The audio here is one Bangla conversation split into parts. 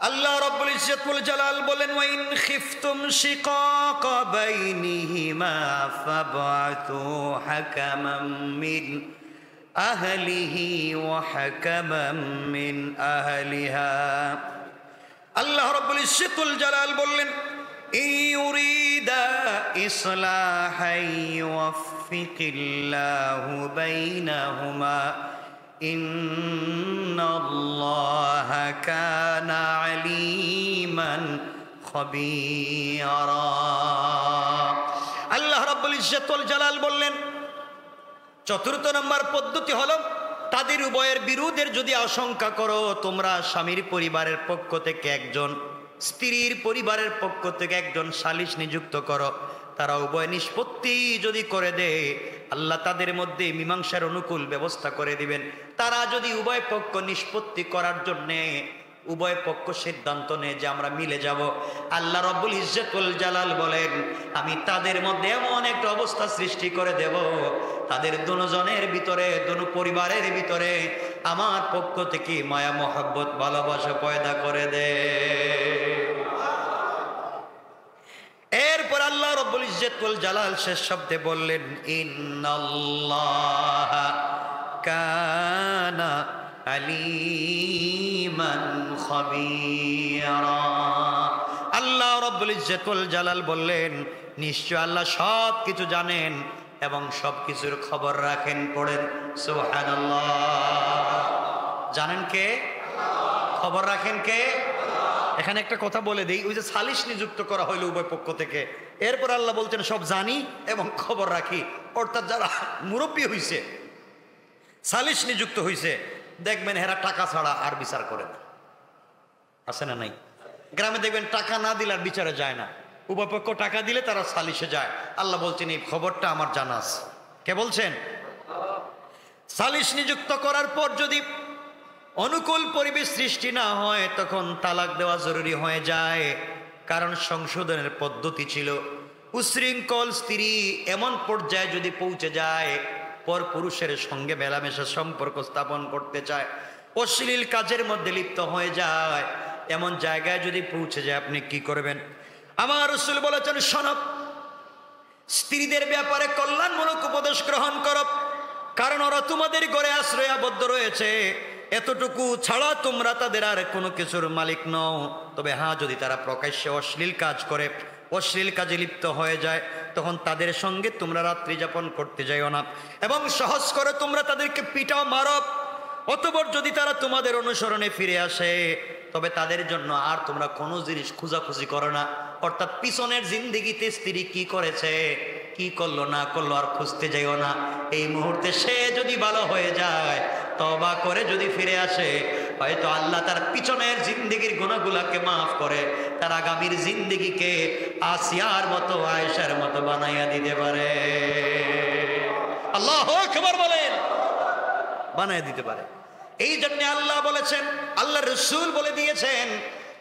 আল্লাহ রাব্বুল ইজ্জত ওয়াল জালাল বলেন, ওয়া ইন খিফতুম শিকাকা বাইনিহিমা ফাবআতু হাকামান মিন আহলিহি ওয়া হাকামান মিন আহলিহা। আল্লাহ রাব্বুল ইজ্জত ওয়াল জালাল বললেন, ইউরিদা ইসলাহান ইউওয়াফফিকিল্লাহু বাইনাহুমা ইন্নাল্লাহা কানা আলিমান খবীরা। আল্লাহ রাব্বুল ইজ্জত ওয়াল জালাল বললেন, চতুর্থ নম্বর পদ্ধতি হলো, তাদের উভয়ের বিরোধের যদি আশঙ্কা করো, তোমরা স্বামীর পরিবারের পক্ষ থেকে একজন, স্ত্রীর পরিবারের পক্ষ থেকে একজন সালিশ নিযুক্ত করো। তারা উভয় নিষ্পত্তি যদি করে দেয়, আল্লাহ তাদের মধ্যে মীমাংসার অনুকূল ব্যবস্থা করে দিবেন। তারা যদি উভয় পক্ষ নিষ্পত্তি করার জন্যে উভয় পক্ষ সিদ্ধান্ত নেয় যে আমরা মিলে যাব, আল্লাহ রাব্বুল ইজ্জত ওয়াল জালাল বলেন, আমি তাদের মধ্যে এমন একটা অবস্থা সৃষ্টি করে দেব, তাদের দুজনের ভিতরে, দুনো পরিবারের ভিতরে আমার পক্ষ থেকে মায়া মহব্বত ভালোবাসা পয়দা করে দে। এরপর আল্লাহ রাব্বুল ইজ্জত ওয়াল জালাল শেষ শব্দে বললেন, ইন্নাল্লাহা কানা আলিমান খবীরা। আল্লাহ রাব্বুল ইজ্জত ওয়াল জালাল বললেন, নিশ্চয় আল্লাহ সব কিছু জানেন এবং সব কিছুর খবর রাখেন। পড়েন সুবহানাল্লাহ। জানেন কে? খবর রাখেন কে? এখানে একটা কথা বলে দেই, ওই যে সালিশ নিযুক্ত করা হইল উভয় পক্ষ থেকে, এরপর আল্লাহ বলছেন সব জানি এবং খবর রাখি। অর্থাৎ যারা মুরব্বী হইছে, সালিশ নিযুক্ত হইছে, দেখবেন হেরা টাকা ছাড়া আর বিচার করে না। আছে না নাই? গ্রামে দেখবেন টাকা না দিলে আর বিচারে যায় না, উভয় পক্ষ টাকা দিলে তারা সালিশে যায়। আল্লাহ বলছেন এই খবরটা আমার জানা আছে। কে বলছেন? সালিশ নিযুক্ত করার পর যদি অনুকূল পরিবেশ সৃষ্টি না হয়, তখন তালাক দেওয়া জরুরি হয়ে যায়। কারণ সংশোধনের পদ্ধতি ছিল, উশৃঙ্খল স্ত্রী এমন পর্যায়ে যদি পৌঁছে যায়, পর পুরুষের সঙ্গে মেলামেশা সম্পর্ক স্থাপন করতে চায়, অশ্লীল কাজের মধ্যে লিপ্ত হয়ে যায়, এমন জায়গায় যদি পৌঁছে যায়, আপনি কি করবেন? আমার রাসূল বলেছেন, শোনো, স্ত্রীদের ব্যাপারে কল্যাণমূলক উপদেশ গ্রহণ করো, কারণ ওরা তোমাদের ঘরে আশ্রয় আবদ্ধ রয়েছে। এতটুকু ছাড়া তোমরা তাদের আর কোনো কিছুর মালিক নও। তবে হ্যাঁ, যদি তারা প্রকাশ্যে অশ্লীল কাজ করে, অশ্লীল কাজে লিপ্ত হয়ে যায়, তখন তাদের সঙ্গে তোমরা রাত্রি যাপন করতে যাইও না, এবং সহজ করে তোমরা তাদেরকে পিটাও, মারো। অতঃপর যদি তারা তোমাদের অনুসরণে ফিরে আসে, তবে তাদের জন্য আর তোমরা কোনো জিনিস খোঁজাখুঁজি করো না। অর্থাৎ পিছনের জিন্দেগিতে স্ত্রী কি করেছে, কি করলো না করলো আর খুঁজতে যাইও না। এই মুহূর্তে সে যদি ভালো হয়ে যায়, তওবা করে যদি ফিরে আসে, হয়তো আল্লাহ তার পিছনের জিন্দেগির গুনাহগুলোকে মাফ করে তার আগামীর জিন্দেগিকে আসিয়ার মতো, আয়েশার মতো বানাইয়া দিতে পারে। আল্লাহু আকবার বলেন। বানাইয়া দিতে পারে। এই জন্য আল্লাহ বলেছেন, আল্লাহ রাসূল বলে দিয়েছেন,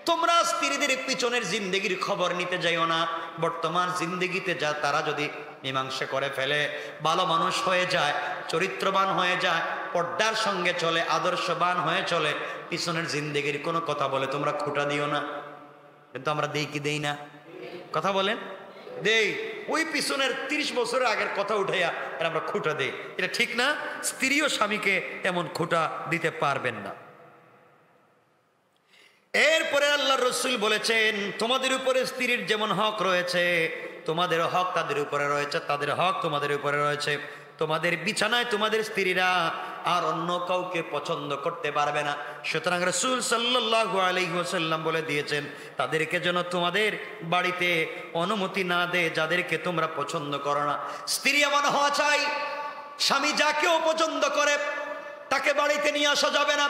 তোমরা স্ত্রীদের পিছনের জিন্দেগির খবর নিতে যাইও না। বর্তমান জিন্দেগিতে যা তারা যদি মীমাংসা করে ফেলে, ভালো মানুষ হয়ে যায়, চরিত্রবান হয়ে যায়, পর্দার সঙ্গে চলে, আদর্শবান হয়ে চলে, পিছনের জিন্দেগির কোনো কথা বলে তোমরা খুঁটা দিও না। কিন্তু আমরা দেই কি দেই না? কথা বলেন, দেই। ওই পিছনের 30 বছরের আগের কথা উঠাইয়া আমরা খুঁটা দেই, এটা ঠিক না। স্ত্রীও স্বামীকে এমন খুঁটা দিতে পারবেন না। এরপরে আল্লাহ রাসূল বলেছেন, তোমাদের উপরে স্ত্রীর যেমন হক রয়েছে, তোমাদের হক তাদের উপরে রয়েছে, তাদের হক তোমাদের উপরে রয়েছে। তোমাদের বিছানায় তোমাদের স্ত্রীরা আর অন্য কাউকে পছন্দ করতে পারবে না। সুতরাং রাসূল সাল্লাল্লাহু আলাইহি ওয়াসাল্লাম বলে দিয়েছেন, তাদেরকে যেন তোমাদের বাড়িতে অনুমতি না দেয় যাদেরকে তোমরা পছন্দ করো না। স্ত্রী এমন হওয়া চাই, স্বামী যাকে অপছন্দ করে তাকে বাড়িতে নিয়ে আসা যাবে না।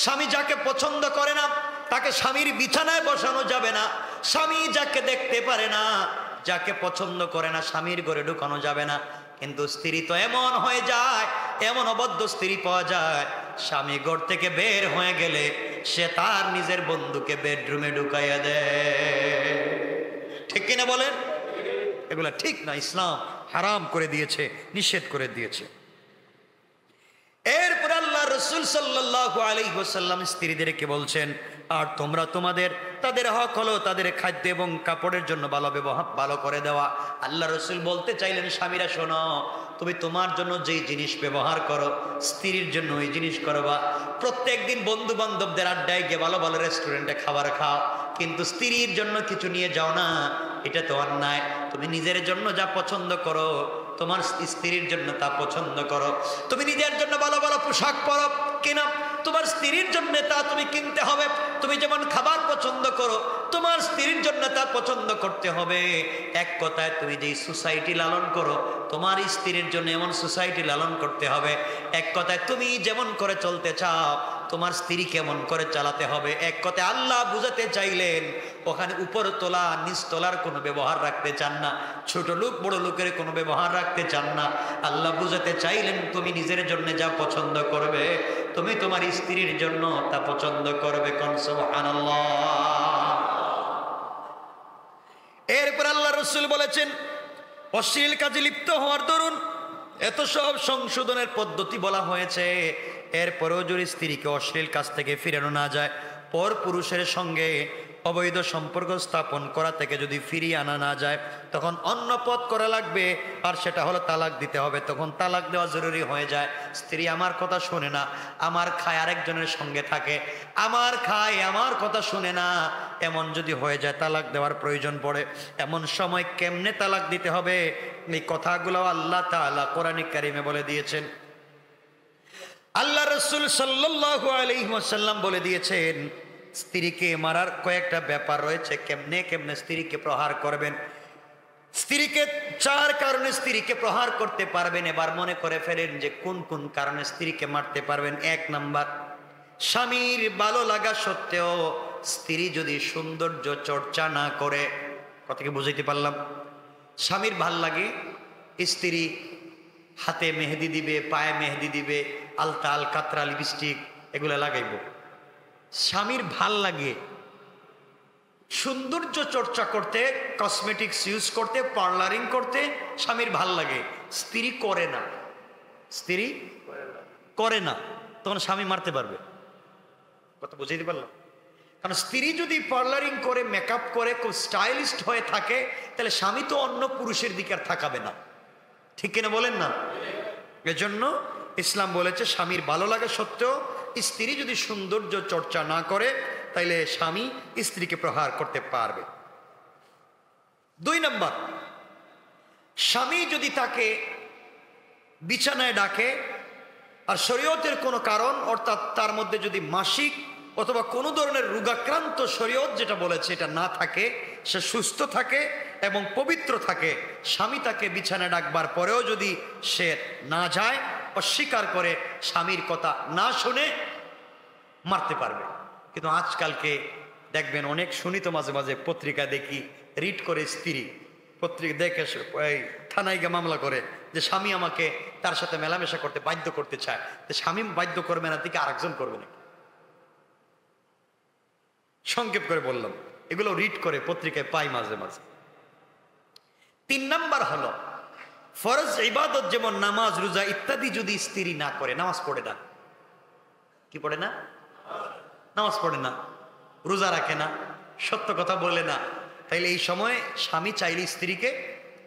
স্বামী যাকে পছন্দ করে না তাকে স্বামীর বিছানায় বসানো যাবে না। স্বামী যাকে দেখতে পারে না, যাকে পছন্দ করে না, স্বামীর ঘরে ঢুকানো যাবে না। কিন্তু স্ত্রী তো এমন হয়ে যায়, এমন অবদ্ধ স্ত্রী পাওয়া যায়, স্বামী ঘর থেকে বের হয়ে গেলে সে তার নিজের বন্ধুকে বেডরুমে ঢুকাইয়া দেয়। ঠিক কিনা বলেন? এগুলা ঠিক না, ইসলাম হারাম করে দিয়েছে, নিষেধ করে দিয়েছে। এরপর আল্লাহ রাসূল সাল্লাল্লাহু আলাইহি ওয়াসাল্লাম স্ত্রীদেরকে বলছেন, আর তোমরা তাদের হক হলো তাদের খাদ্য এবং কাপড়ের জন্য ভালো করে দেওয়া। আল্লাহ রসুল বলতে চাইলেন, স্বামীরা শোনো, তুমি তোমার জন্য যেই জিনিস ব্যবহার করো স্ত্রীর জন্য ওই জিনিস করবা। প্রত্যেক দিন বন্ধু বান্ধবদের আড্ডায় গিয়ে ভালো ভালো রেস্টুরেন্টে খাবার খাও, কিন্তু স্ত্রীর জন্য কিছু নিয়ে যাও না, এটা তো অন্যায়। তুমি নিজের জন্য যা পছন্দ করো তোমার স্ত্রীর জন্য তা পছন্দ করো। তুমি নিজের জন্য ভালো ভালো পোশাক পরো কিনা, তোমার স্ত্রীর জন্য তা তুমি কিনতে হবে। তুমি যেমন খাবার পছন্দ করো তোমার স্ত্রীর জন্য তা পছন্দ করতে হবে। এক কথায় তুমি যেই সোসাইটি লালন করো তোমার স্ত্রীর জন্য এমন সোসাইটি লালন করতে হবে। এক কথায় তুমি যেমন করে চলতে চাও তোমার স্ত্রী কেমন করে চালাতে হবে। এক কথায় আল্লাহ বুঝাতে চাইলেন ওখানে উপর তোলা নিচ তোলার কোনো ব্যবহার রাখতে চান না, ছোট লোক বড় লোকের কোনো ব্যবহার রাখতে চান না। আল্লাহ বুঝাতে চাইলেন তুমি নিজের জন্য যা পছন্দ করবে তুমি তোমার স্ত্রীর জন্য তা পছন্দ করবে। কোন সুবহানাল্লাহ। এরপর আল্লাহ রসুল বলেছেন অশ্লীল কাজে লিপ্ত হওয়ার দরুন এত সব সংশোধনের পদ্ধতি বলা হয়েছে, এরপরেও যদি স্ত্রীকে অশ্লীল কাজ থেকে ফিরানো না যায়, পর পুরুষের সঙ্গে অবৈধ সম্পর্ক স্থাপন করা থেকে যদি ফিরিয়ে আনা না যায় তখন অন্য পথ করা লাগবে, আর সেটা হলো তালাক দিতে হবে। তখন তালাক দেওয়া জরুরি হয়ে যায়। স্ত্রী আমার কথা শোনে না, আমার খায় আরেকজনের সঙ্গে থাকে, আমার খায় আমার কথা শুনে না, এমন যদি হয়ে যায় তালাক দেওয়ার প্রয়োজন পড়ে। এমন সময় কেমনে তালাক দিতে হবে এই কথাগুলো আল্লাহ তাআলা কোরআনে কারিমে বলে দিয়েছেন। আল্লাহ রসুল সাল্লাল্লাহু আলাইহি ওয়াসাল্লাম বলে দিয়েছেন স্ত্রীকে মারার কয়েকটা ব্যাপার রয়েছে, কেমনে কেমনে স্ত্রীকে প্রহার করবেন। স্ত্রীকে 4 কারণে স্ত্রীকে প্রহার করতে পারবেন। এবার মনে করে ফেলেন যে কোন কোন কারণে স্ত্রীকে মারতে পারবেন। 1 নাম্বার, স্বামীর ভালো লাগা সত্ত্বেও স্ত্রী যদি সৌন্দর্য চর্চা না করে। কথা কি বুঝাইতে পারলাম? স্বামীর ভাল লাগে স্ত্রী হাতে মেহেদি দিবে, পায়ে মেহেদি দিবে, আলতা আলকাতরা লিপস্টিক এগুলো লাগাইব। স্বামীর ভাল লাগে সৌন্দর্য চর্চা করতে, কসমেটিক্স ইউজ করতে, পার্লারিং করতে, স্বামীর ভাল লাগে। স্ত্রী করে না, স্ত্রী করে না, তখন স্বামী মারতে পারবে। কথা বুঝাইতে পারলাম? কারণ স্ত্রী যদি পার্লারিং করে, মেকআপ করে, খুব স্টাইলিস্ট হয়ে থাকে, তাহলে স্বামী তো অন্য পুরুষের দিকে আর থাকাবে না। ঠিক কিনা বলেন না? এজন্য ইসলাম বলেছে স্বামীর ভালো লাগে সত্ত্বেও স্ত্রী যদি সৌন্দর্য চর্চা না করে তাইলে স্বামী স্ত্রীকে প্রহার করতে পারবে। 2 নাম্বার, স্বামী যদি তাকে বিছানায় ডাকে আর শরীয়তের কোনো কারণ অর্থাৎ তার মধ্যে যদি মাসিক অথবা কোনো ধরনের রোগাক্রান্ত শরীয়ত যেটা বলেছে এটা না থাকে, সে সুস্থ থাকে এবং পবিত্র থাকে, স্বামী তাকে বিছানায় ডাকবার পরেও যদি সে না যায়, অস্বীকার করে, স্বামীর কথা না শুনে, মারতে পারবে। কিন্তু আজকালকে দেখবেন অনেক শুনি তো, মাঝে মাঝে পত্রিকা দেখি রিড করে স্ত্রী পত্রিকা দেখে থানায় গিয়ে মামলা করে যে স্বামী আমাকে তার সাথে মেলামেশা করতে বাধ্য করতে চায়। তো স্বামী বাধ্য করবে না, দিকে আরেকজন করবে নাকি? সংক্ষেপ করে বললাম, এগুলো রিড করে পত্রিকায় পাই মাঝে মাঝে। 3 নাম্বার হলো ফরজ ইবাদত যেমন নামাজ রোজা ইত্যাদি যদি স্ত্রী না করে, নামাজ পড়ে না, কি পড়ে না? নামাজ পড়ে না, রোজা রাখে না, সত্য কথা বলে না, তাইলে এই সময় স্বামী চাইলে স্ত্রীকে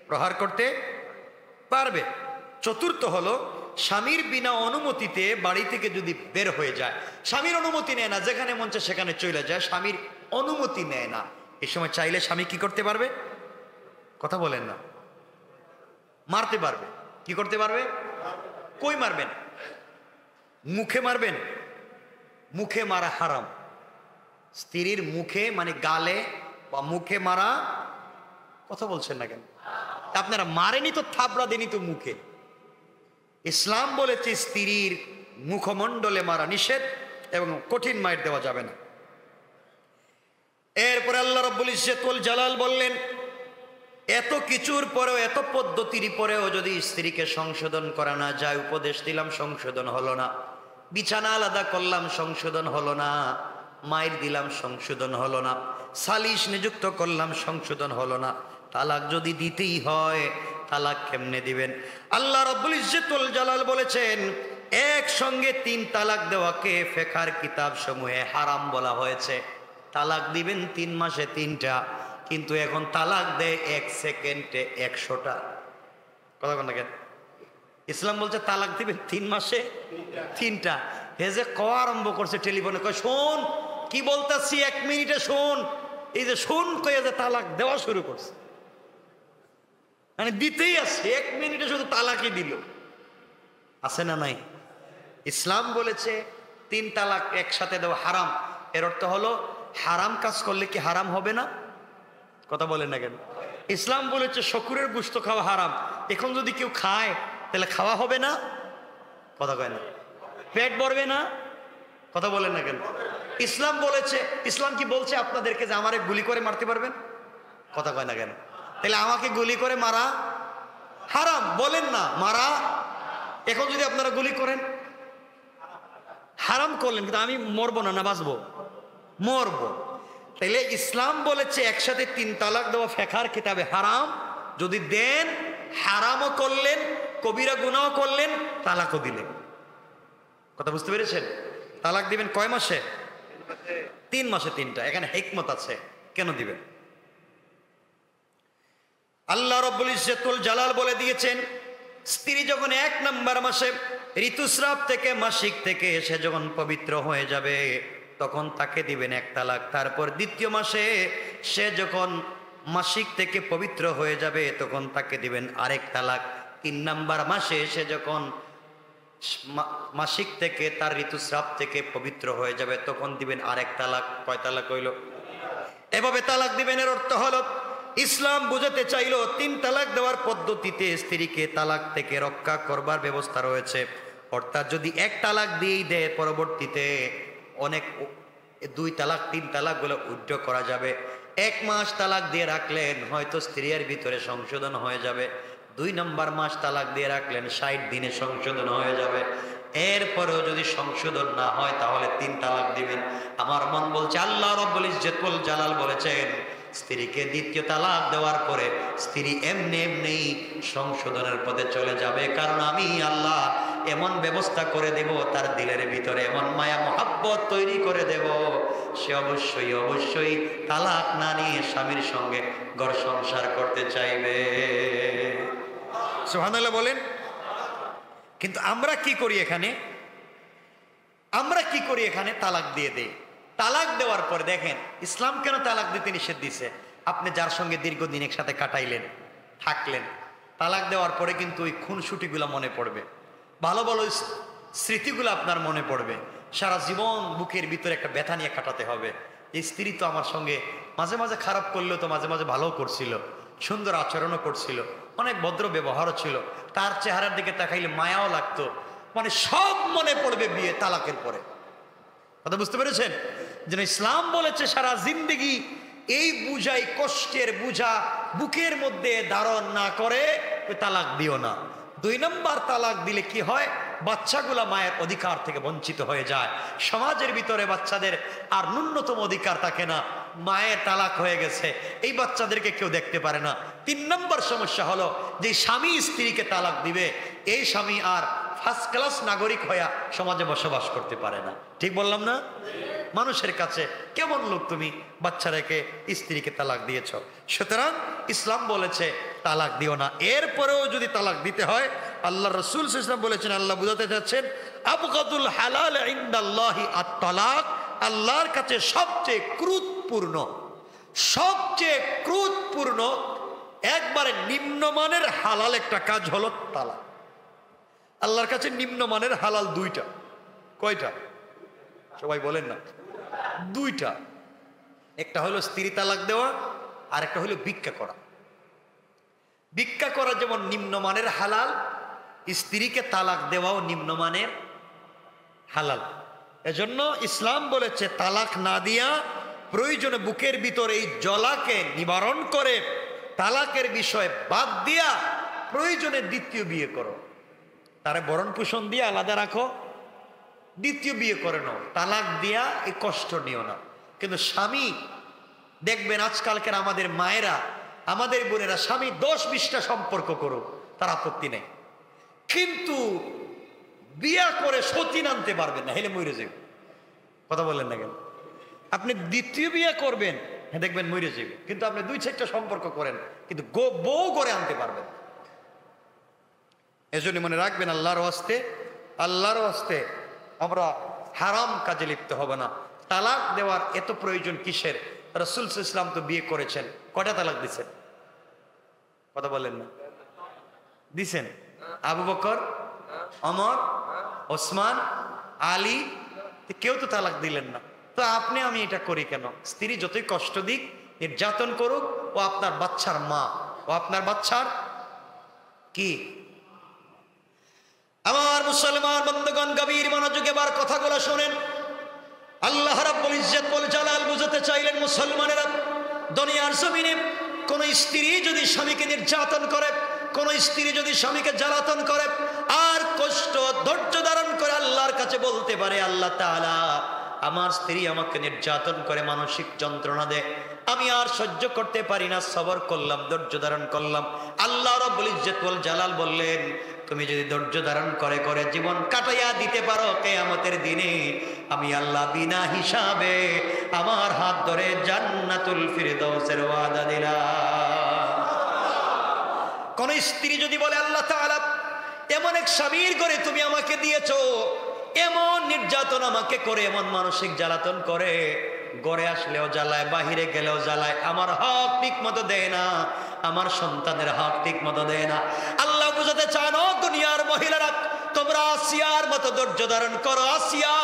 প্রহার করতে পারবে। 4র্থ হলো স্বামীর বিনা অনুমতিতে বাড়ি থেকে যদি বের হয়ে যায়, স্বামীর অনুমতি নেয় না, যেখানে মন চায় সেখানে চলে যায়, স্বামীর অনুমতি নেয় না, এই সময় চাইলে স্বামী কি করতে পারবে? কথা বলেন না, মারতে পারবে। কি করতে পারবে? কই মারবেন? মুখে মারবেন। মুখে মারা হারাম। স্ত্রীর মুখে মানে গালে বা মুখে মারা, কথা বলছেন না কেন? আপনারা মারেনি তো, থাবড়া দেনি তো মুখে। ইসলাম বলেছে স্ত্রীর মুখমণ্ডলে মারা নিষেধ এবং কঠিন মাইর দেওয়া যাবে না। এরপরে আল্লাহ রাব্বুল ইজ্জত ওয়াল জালাল বললেন এত কিছুর পরেও, এত পদ্ধতির পরেও যদি স্ত্রীকে সংশোধন করা না যায়, উপদেশ দিলাম সংশোধন হলো না, বিছানা আলাদা করলাম সংশোধন হলো না, মাইর দিলাম সংশোধন হলো না, সালিশ নিযুক্ত করলাম সংশোধন হলো না, তালাক যদি দিতেই হয় তালাক কেমনে দিবেন? আল্লাহ রাব্বুল ইজ্জত ওয়াল জালাল বলেছেন একসঙ্গে 3 তালাক দেওয়াকে ফিকহের কিতাব সমূহে হারাম বলা হয়েছে। তালাক দিবেন 3 মাসে 3টা, কিন্তু এখন তালাক দেয় 1 সেকেন্ডে 100টা। কথা কোন কেন? ইসলাম বলছে তালাক দিবেন 3 মাসে 3টা। হে যে কওয়া আরম্ভ করছে টেলিফোনে, কয় শোন কি বলতেছি, 1 মিনিটে শোন। এই যে শোন কয়ে যে তালাক দেওয়া শুরু করছে, মানে দিতেই আছে, 1 মিনিটে শুধু তালাকই দিল। আছে না নাই? ইসলাম বলেছে 3 তালাক একসাথে দেওয়া হারাম। এর অর্থ হলো হারাম কাজ করলে কি হারাম হবে না? কথা বলেন না কেন? ইসলাম বলেছে শকুরের গোশত খাওয়া হারাম, এখন যদি কেউ খায় তাহলে খাওয়া হবে না? কথা কয় না? পেট ভরবে না? কথা বলেন না কেন? ইসলাম বলেছে, ইসলাম কি বলছে আপনাদেরকে যে আমারে গুলি করে মারতে পারবেন? কথা কয় না কেন? তাহলে আমাকে গুলি করে মারা হারাম বলেন না? মারা, এখন যদি আপনারা গুলি করেন হারাম করলেন, কিন্তু আমি মরবো না, না বাঁচবো? মরবো। তাইলে ইসলাম বলেছে একসাথে 3 তালাক দেওয়া ফিকহের কিতাবে হারাম। যদি দেন হারামও করলেন, কবিরা গুনাহও করলেন, তালাকও দিলেন। কথা বুঝতে পেরেছেন? তালাক দিবেন কয় মাসে? 3 মাসে 3টা। এখানে হিকমত আছে কেন দিবেন। আল্লাহ রাব্বুল ইজ্জতুল জালাল বলে দিয়েছেন, স্ত্রী যখন 1 নম্বর মাসে ঋতুস্রাব থেকে মাসিক থেকে সে যখন পবিত্র হয়ে যাবে তখন তাকে দিবেন 1 তালাক। তারপর 2য় মাসে সে যখন মাসিক থেকে পবিত্র হয়ে যাবে তখন তাকে দিবেন আরেক তালাক। 3 নম্বর মাসে সে যখন মাসিক থেকে তার ঋতুস্রাব থেকে পবিত্র হয়ে যাবে তখন দিবেন আরেক তালাক। কয় তালাক হইল? এভাবে তালাক দিবেন। এর অর্থ হলো ইসলাম বুঝাতে চাইলো 3 তালাক দেওয়ার পদ্ধতিতে স্ত্রীকে তালাক থেকে রক্ষা করবার ব্যবস্থা রয়েছে। অর্থাৎ যদি 1 তালাক দিয়েই দেয়, পরবর্তীতে অনেক 2 তালাক 3 তালাক গুলো উইথড্র করা যাবে। 1 মাস তালাক দিয়ে রাখলেন, হয়তো স্ত্রীর ভিতরে সংশোধন হয়ে যাবে। 2 নম্বর মাস তালাক দিয়ে রাখলেন, 60 দিনে সংশোধন হয়ে যাবে। এরপরেও যদি সংশোধন না হয় তাহলে 3 তালাক দিবেন। আমার মন বলছে আল্লাহ রাব্বুল ইজ্জতুল জালাল বলেছেন স্ত্রীকে 2য় তালাক দেওয়ার পরে স্ত্রী এমনি এমনি সংশোধনের পথে চলে যাবে, কারণ আমি আল্লাহ এমন ব্যবস্থা করে দেব, তার দিলের ভিতরে এমন মায়া মহাব্বত তৈরি করে দেব, সে অবশ্যই অবশ্যই তালাক না নিয়ে স্বামীর সঙ্গে ঘর সংসার করতে চাইবে। সুবহানাল্লাহ বলেন। কিন্তু আমরা কি করি এখানে? আমরা কি করি এখানে? তালাক দিয়ে দেই। তালাক দেওয়ার পরে দেখেন ইসলাম কেন তালাক দিতে নিষেধ দিছে। আপনি যার সঙ্গে দীর্ঘদিন একসাথে কাটাইলেন, থাকলেন, তালাক দেওয়ার পরে কিন্তু ওই খুনসুটিগুলো মনে পড়বে, ভালো ভালো স্মৃতিগুলো আপনার মনে পড়বে। সারা জীবন বুকের ভিতরে একটা ব্যথা নিয়ে কাটাতে হবে। এই স্ত্রী তো আমার সঙ্গে মাঝে মাঝে খারাপ করলেও তো মাঝে মাঝে ভালো করছিল, সুন্দর আচরণও করছিল, অনেক ভদ্র ব্যবহারও ছিল, তার চেহারার দিকে তাকাইলে মায়াও লাগতো, মানে সব মনে পড়বে বিয়ে তালাকের পরে। কথা বুঝতে পেরেছেন? যেন ইসলাম বলেছে সারা জিন্দেগি এই বুঝাই কষ্টের বুঝা বুকের মধ্যে ধারণ না করে তালাক দিও না। 2 নম্বর তালাক দিলে কি হয়? বাচ্চাগুলা মায়ের অধিকার থেকে বঞ্চিত হয়ে যায়। সমাজের ভিতরে বাচ্চাদের আর ন্যূনতম অধিকার থাকে না। মায়ের তালাক হয়ে গেছে, এই বাচ্চাদেরকে কেউ দেখতে পারে না। 3 নম্বর সমস্যা হলো যে স্বামী স্ত্রীকে তালাক দিবে, এই স্বামী আর ফার্স্ট ক্লাস নাগরিক হয়ে সমাজে বসবাস করতে পারে না। ঠিক বললাম না? মানুষের কাছে কেমন লোক তুমি, বাচ্চা রেখে স্ত্রীকে তালাক দিয়েছ। সুতরাং ইসলাম বলেছে তালাক দিও না। এরপরেও যদি তালাক দিতে হয়, আল্লাহ রাসূল সাল্লাল্লাহু আলাইহি ওয়াসাল্লাম বলেছেন, আল্লাহ বুঝাতে চাচ্ছেন আবগাদুল হালাল ইনদাল্লাহি আত-তালাক, আল্লাহর কাছে সবচেয়ে ক্রোধপূর্ণ, সবচেয়ে ক্রোধপূর্ণ একবারে নিম্নমানের হালাল একটা কাজ হলো তালাক। আল্লাহর কাছে নিম্নমানের হালাল 2টা। কয়টা? সবাই বলেন না। 2টা। একটা হলো স্ত্রী তালাক দেওয়া, আর একটা হলো ভিক্ষা করা। ভিক্ষা করা যেমন নিম্নমানের হালাল, স্ত্রীকে তালাক দেওয়াও নিম্নমানের হালাল। এজন্য ইসলাম বলেছে তালাক না দিয়া প্রয়োজনে বুকের ভিতরে এই জ্বালাকে নিবারণ করে তালাকের বিষয় বাদ দিয়া প্রয়োজনে 2য় বিয়ে করো, তারে ভরণ পোষণ দিয়ে আলাদা রাখো, 2য় বিয়ে করে নাও, তালাক দিয়া এই কষ্ট নিও না। কিন্তু স্বামী দেখবেন আজকালকার আমাদের মায়েরা, আমাদের বোনেরা স্বামী 10-20টা সম্পর্ক করুক, তার আপত্তি নেই, কিন্তু বিয়া করে সতীন আনতে পারবেন না, হেলে মরে যাবে। কথা বললেন না কেন? আপনি দ্বিতীয় বিয়ে করবেন, হ্যাঁ দেখবেন মরে যাবে। কিন্তু আপনি 2-4টা সম্পর্ক করেন, কিন্তু বউ করে আনতে পারবেন। এজন্য মনে রাখবেন, আল্লাহর ওয়াস্তে আমরা হারাম কাজে লিপ্ত হব না। তালাক দেওয়ার এত প্রয়োজন কিসের? রাসূল সাল্লাল্লাহু আলাইহি ওয়াসাল্লাম তো বিয়ে করেছেন, কয়টা তালাক দিছেন? কথা বলেন না, দিছেন? আবু বকর, ওমর, ওসমান, আলী, কেউ তো তালাক দিলেন না। তো আপনি আমি এটা করি কেন? স্ত্রী যতই কষ্ট দিক, নির্যাতন করুক, ও আপনার বাচ্চার মা, ও আপনার বাচ্চার কি? আমার মুসলমান বন্ধুগণ, গভীর মনোযোগে এবার কথাগুলো শোনেন। আল্লাহ রাব্বুল ইজ্জত ওয়াল জালাল বুঝাতে চাইলেন, মুসলমানেরা, দুনিয়ার জমিনে কোন স্ত্রী যদি স্বামীকে নির্যাতন করে, কোন স্ত্রী যদি স্বামীকে জ্বালাতন করে, আর কষ্ট ধৈর্য ধারণ করে আল্লাহর কাছে বলতে পারে, আল্লাহ তাআলা আমার স্ত্রী আমাকে নির্যাতন করে, মানসিক যন্ত্রণা দেয়, আমি আর সহ্য করতে পারি না, সবর করলাম, ধৈর্য ধারণ করলাম। আল্লাহ রাব্বুল ইজ্জত ওয়াল জালাল বললেন, তুমি যদি ধৈর্য ধারণ করে করে জীবন কাটাইয়া দিতে পারো, কিয়ামতের দিনে আমি আল্লাহ বিনা হিসাবে আমার হাত ধরে জান্নাতুল ফিরদাউসের ওয়াদা দিলাম। কোন স্ত্রী যদি বলে, আল্লাহ তাআলা এমন এক স্বামীর করে তুমি আমাকে দিয়েছো, এমন নির্যাতন আমাকে করে, এমন মানসিক জ্বালাতন করে, ঘরে আসলেও জ্বালায়, বাহিরে গেলেও জ্বালায়, আমার হক ঠিক মতো দেয় না, আমার সন্তানের হক ঠিক মতো দেয় না। আল্লাহ বুঝাতে চান, ও দুনিয়ার মহিলারা, তোমরা আসিয়ার মতো ধৈর্য ধারণ করো। আসিয়া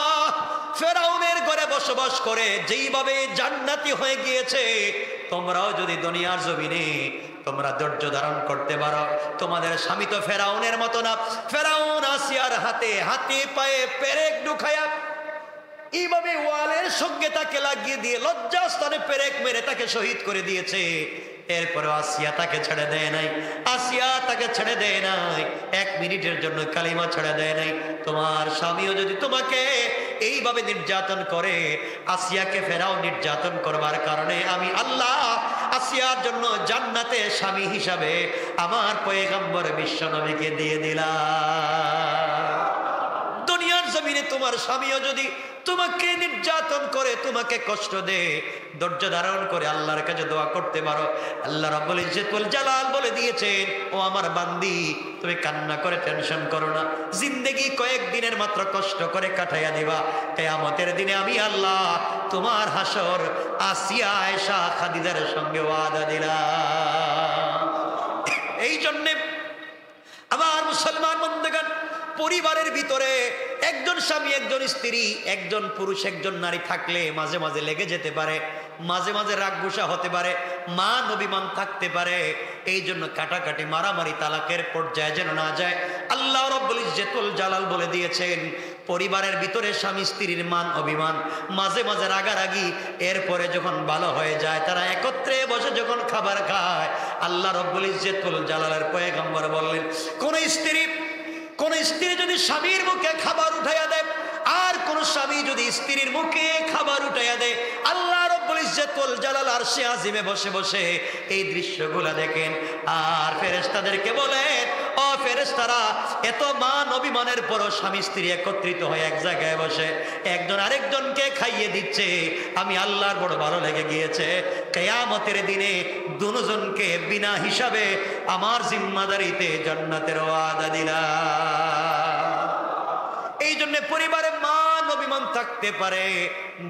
ফেরাউনের ঘরে বসবাস করে যেইভাবে জান্নাতি হয়ে গিয়েছে, তোমরাও যদি দুনিয়ার জমিনে তোমরা ধৈর্য ধারণ করতে পারো, তোমাদের স্বামী তো ফেরাউনের মতো না। ফেরাউন আসিয়ার হাতে হাতে পায়ে পেরেক ঢুকায়া এইভাবে ওয়ালের সঙ্গে তাকে লাগিয়ে দিয়ে লজ্জাস্থানে পেরেক মেরে তাকে শহীদ করে দিয়েছে। এরপরে আসিয়া তাকে ছেড়ে দেয় নাই, আসিয়া তাকে ছেড়ে দেয় নাই, 1 মিনিটের জন্য কালিমা ছেড়ে দেয় নাই। তোমার স্বামীও যদি তোমাকে এইভাবে নির্যাতন করে, আসিয়াকে ফেরাও নির্যাতন করবার কারণে আমি আল্লাহ আসিয়ার জন্য জান্নাতে স্বামী হিসাবে আমার পয়গম্বর বিশ্ব নবীকে দিয়ে দিলাম। দুনিয়ার জমিনে তোমার স্বামীও যদি তোমাকে নির্যাতন করে, তোমাকে কষ্ট দেয়, ধৈর্য ধারণ করে আল্লাহর কাছে দোয়া করতে পারো। আল্লাহ রাব্বুল ইজ্জত ওয়াল জালাল বলে দিয়েছেন, ও আমার বান্দি, তুমি কান্না করে টেনশন করো না, জিন্দেগি কয়েকদিনের মাত্র কষ্ট করে কাটাইয়া দিবা, কিয়ামতের দিনে আমি আল্লাহ তোমার হাসর আসিয়া আয়েশা খাদিজার সঙ্গে ওয়াদা দিলাম। এই জন্যে আমার মুসলমান বন্ধুগণ, পরিবারের ভিতরে একজন স্বামী, একজন স্ত্রী, একজন পুরুষ, একজন নারী থাকলে মাঝে মাঝে লেগে যেতে পারে, মাঝে মাঝে রাগ গুসা হতে পারে, মান অভিমান থাকতে পারে। এই জন্য কাটাকাটি, মারামারি, তালাকের পর্যায়ে যেন না যায়। আল্লাহ রাব্বুল ইজ্জত ওয়াল জালাল বলে দিয়েছেন, পরিবারের ভিতরে স্বামী স্ত্রীর মান অভিমান, মাঝে মাঝে রাগারাগি, এরপরে যখন ভালো হয়ে যায়, তারা একত্রে বসে যখন খাবার খায়, আল্লাহ রাব্বুল ইজ্জত ওয়াল জালালের পয়গম্বর বললেন, কোন স্ত্রী যদি স্বামীর মুখে খাবার উঠাইয়া দেয়, আর কোন স্বামী যদি স্ত্রীর মুখে খাবার উঠাইয়া দেয়, আল্লাহ রাব্বুল ইজ্জত ওয়াল জালাল আরশে আজিমে বসে বসে এই দৃশ্যগুলো দেখেন। আর ফেরেশতাদেরকে বলেন, ও ফেরেশতারা, এত মান অভিমানের পরও স্বামী স্ত্রী একত্রিত হয়ে এক জায়গায় বসে একজন আরেকজনকে খাইয়ে দিচ্ছে, আমি আল্লাহর বড় ভালো লেগে গিয়েছে। কিয়ামতের দিনে দুজনকে বিনা হিসাবে আমার জিম্মাদারিতে জান্নাতের ওয়াদা দিলাম। এই জন্য পরিবারে মান অভিমান থাকতে পারে,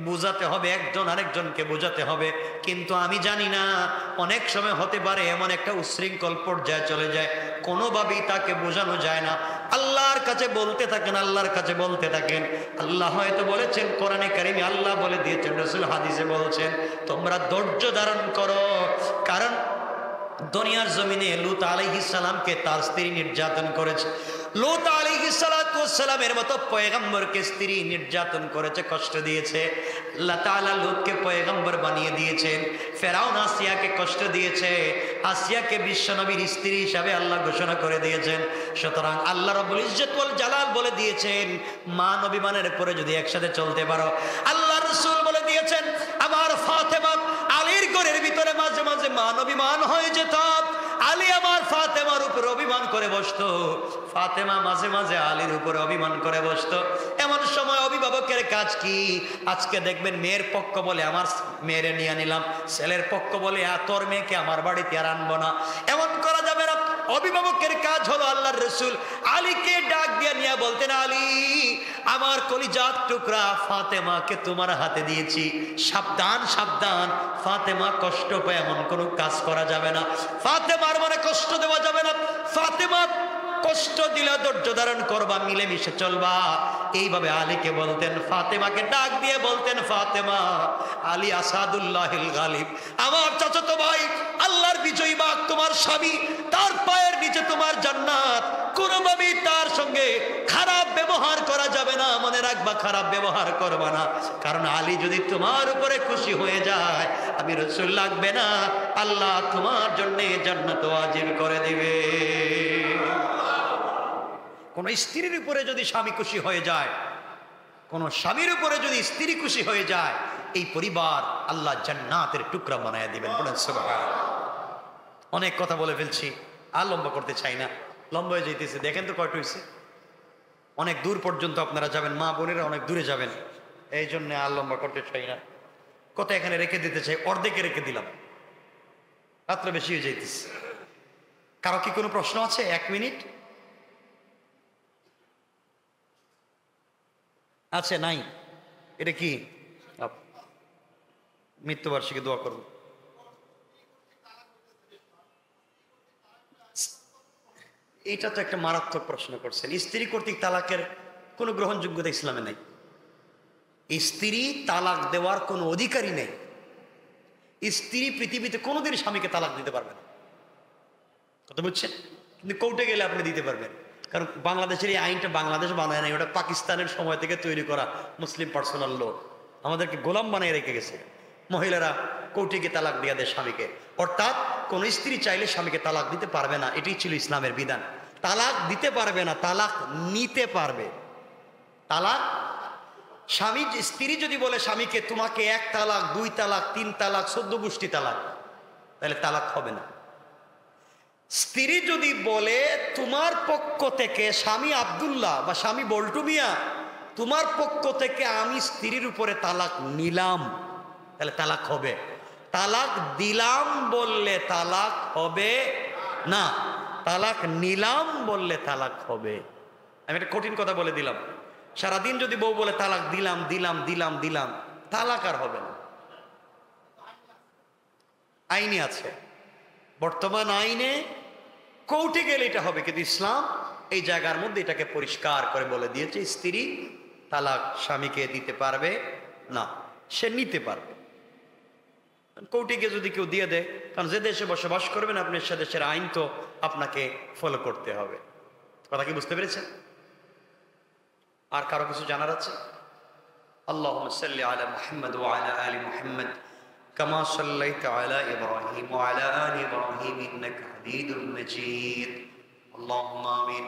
বুঝাতে হবে, একজন আরেকজনকে বুঝাতে হবে। কিন্তু আমি জানি না, অনেক সময় হতে পারে এমন একটা উচ্ছৃঙ্খল পর্যায়ে চলে যায়, কোনোভাবেই তাকে বোঝানো যায় না। আল্লাহর কাছে বলতে থাকেন, আল্লাহর কাছে বলতে থাকেন। আল্লাহ হয়তো বলেছেন কোরআনে কারিমে, আল্লাহ বলে দিয়েছেন, রাসূল হাদিসে বলছেন, তোমরা ধৈর্য ধারণ করো। কারণ দুনিয়ার জমিনে লূত আলাইহিস সালামকে তার স্ত্রী নির্যাতন করেছে। লূত আলাইহিস সালামের মতো পয়গম্বরকে স্ত্রী নির্যাতন করেছে, কষ্ট দিয়েছে। আল্লাহ তাআলা লূতকে পয়গম্বর বানিয়ে দিয়েছেন। ফেরাউন আসিয়াকে কষ্ট দিয়েছে, আসিয়াকে বিশ্বনবীর স্ত্রী হিসাবে আল্লাহ ঘোষণা করে দিয়েছেন। সুতরাং আল্লাহ রাব্বুল ইজ্জত ওয়াল জালাল বলে দিয়েছেন, মান অভিমানের পরে যদি একসাথে চলতে পারো। আল্লাহ রাসূল বলে দিয়েছেন, আমার ফাতেমা আলীর ঘরের ভিতরে মাঝে মাঝে মান অভিমান হয়ে যেত, আলী আমার ফাতেমার উপরে অভিমান করে বসতো, ফাতেমা মাঝে মাঝে আলীর উপরে অভিমান করে বসতো। এমন সময় অভিভাবকের কাজ কি? আজকে দেখবেন মেয়ের পক্ষ বলে আমার মেয়েরে নিয়ে নিলাম, ছেলের পক্ষ বলে তোর মেয়েকে আমার বাড়িতে আর আনবো না, এমন করা যাবে না। অভিভাবকের কাজ হলো আল্লাহর রাসূল আলীকে ডাক দিয়ে নিয়ে বলতেন, আলী আমার কলিজার টুকরা ফাতেমাকে তোমার হাতে দিয়েছি, সাবধান সাবধান, ফাতেমা কষ্ট পায় এমন কোনো কাজ করা যাবে না, ফাতেমার মনে কষ্ট দেওয়া যাবে না, ফাতেমা কষ্ট দিলে ধৈর্য ধারণ করবা, মিলেমিশে চলবা। এইভাবে আলীকে বলতেন, ফাতেমাকে ডাক দিয়ে বলতেন, ফাতেমা আলী আসাদুল্লাহিল গালিব, আমার চাচাতো ভাই, আল্লাহর বিজয়ী বাগ তোমার স্বামী, তার পায়ের নিচে তোমার জান্নাত, কোনোভাবেই তার সঙ্গে খারাপ ব্যবহার করা যাবে না, মনে রাখবা খারাপ ব্যবহার করবা না, কারণ আলী যদি তোমার উপরে খুশি হয়ে যায় আমি রাসূল লাগবে না, আল্লাহ তোমার জন্য জান্নাত ওয়াজিব করে দিবে। কোন স্ত্রীর উপরে যদি স্বামী খুশি হয়ে যায়, কোন স্বামীর উপরে যদি স্ত্রী খুশি হয়ে যায়, এই পরিবার আল্লাহ জান্নাতের টুকরা বানায় দিবেন। বলেন সুবহানাল্লাহ। অনেক কথা বলে ফেলছি, আর লম্বা করতে চাই না, লম্বা হয়ে যেতেছে। দেখেন তো কয়টা হয়েছে, অনেক দূর পর্যন্ত আপনারা যাবেন, মা বোনেরা অনেক দূরে যাবেন, এই জন্য আর লম্বা করতে চাই না। কথা এখানে রেখে দিতে চাই, অর্ধেকে রেখে দিলাম, রাত্র বেশি হয়ে যেতেছে। কারো কি কোনো প্রশ্ন আছে? 1 মিনিট আছে? নাই? এটা কি মৃত্যুবার্ষিকী দোয়া করুন। এটা তো একটা মারাত্মক প্রশ্ন করছেন। স্ত্রী কর্তৃক তালাকের কোনো গ্রহণযোগ্যতা ইসলামে নেই। স্ত্রী তালাক দেওয়ার কোনো অধিকারই নেই। স্ত্রী পৃথিবীতে কোনোদিন স্বামীকে তালাক দিতে পারবে না, কথা বুঝছেন? কিন্তু কোর্টে গেলে আপনি দিতে পারবেন, কারণ বাংলাদেশের এই আইনটা বাংলাদেশ বানায় নাই, ওটা পাকিস্তানের সময় থেকে তৈরি করা মুসলিম পার্সোনাল ল, আমাদেরকে গোলাম বানিয়ে রেখে গেছে। মহিলারা কোর্টে গিয়ে তালাক দিয়ে দেয় স্বামীকে, অর্থাৎ কোন স্ত্রী চাইলে স্বামীকে তালাক দিতে পারবে না, এটাই ছিল ইসলামের বিধান। তালাক দিতে পারবে না, তালাক নিতে পারবে। তালাক স্বামী, স্ত্রী যদি বলে স্বামীকে তোমাকে 1 তালাক 2 তালাক 3 তালাক 14 গোষ্ঠী তালাক, তাহলে তালাক হবে না। স্ত্রী যদি বলে তোমার পক্ষ থেকে স্বামী আব্দুল্লাহ বা স্বামী বল্টু মিয়া, তোমার পক্ষ থেকে আমি স্ত্রীর উপরে তালাক নিলাম, তাহলে তালাক হবে। তালাক দিলাম বললে তালাক হবে না, তালাক নিলাম বললে তালাক হবে। আমি একটা কঠিন কথা বলে দিলাম, সারাদিন যদি বউ বলে তালাক দিলাম দিলাম দিলাম দিলাম, তালাক আর হবে না। আইনে আছে, বর্তমান আইনে কোর্টে গেলে এটা হবে, কিন্তু ইসলাম এই জায়গার মধ্যে এটাকে পরিষ্কার করে বলে দিয়েছে, স্ত্রী তালাক স্বামীকে দিতে পারবে না, সে নিতে পারবে। কোর্টে গিয়ে যদি কেউ দিয়ে দেয়, কারণ যে দেশে বসবাস করবেন আপনি সে দেশের আইন তো আপনাকে ফলো করতে হবে। কথা কি বুঝতে পেরেছেন? আর কারো কিছু জানার আছে? আল্লাহুম্মা সাল্লি আলা মুহাম্মাদ ওয়া আলা আলি মুহাম্মাদ কামা সাল্লাইতা আলা ইব্রাহিম ওয়া আলা আলি ইব্রাহিম ইন্নাকা হামিদুম মাজিদ। আল্লাহুম্মা আমিন।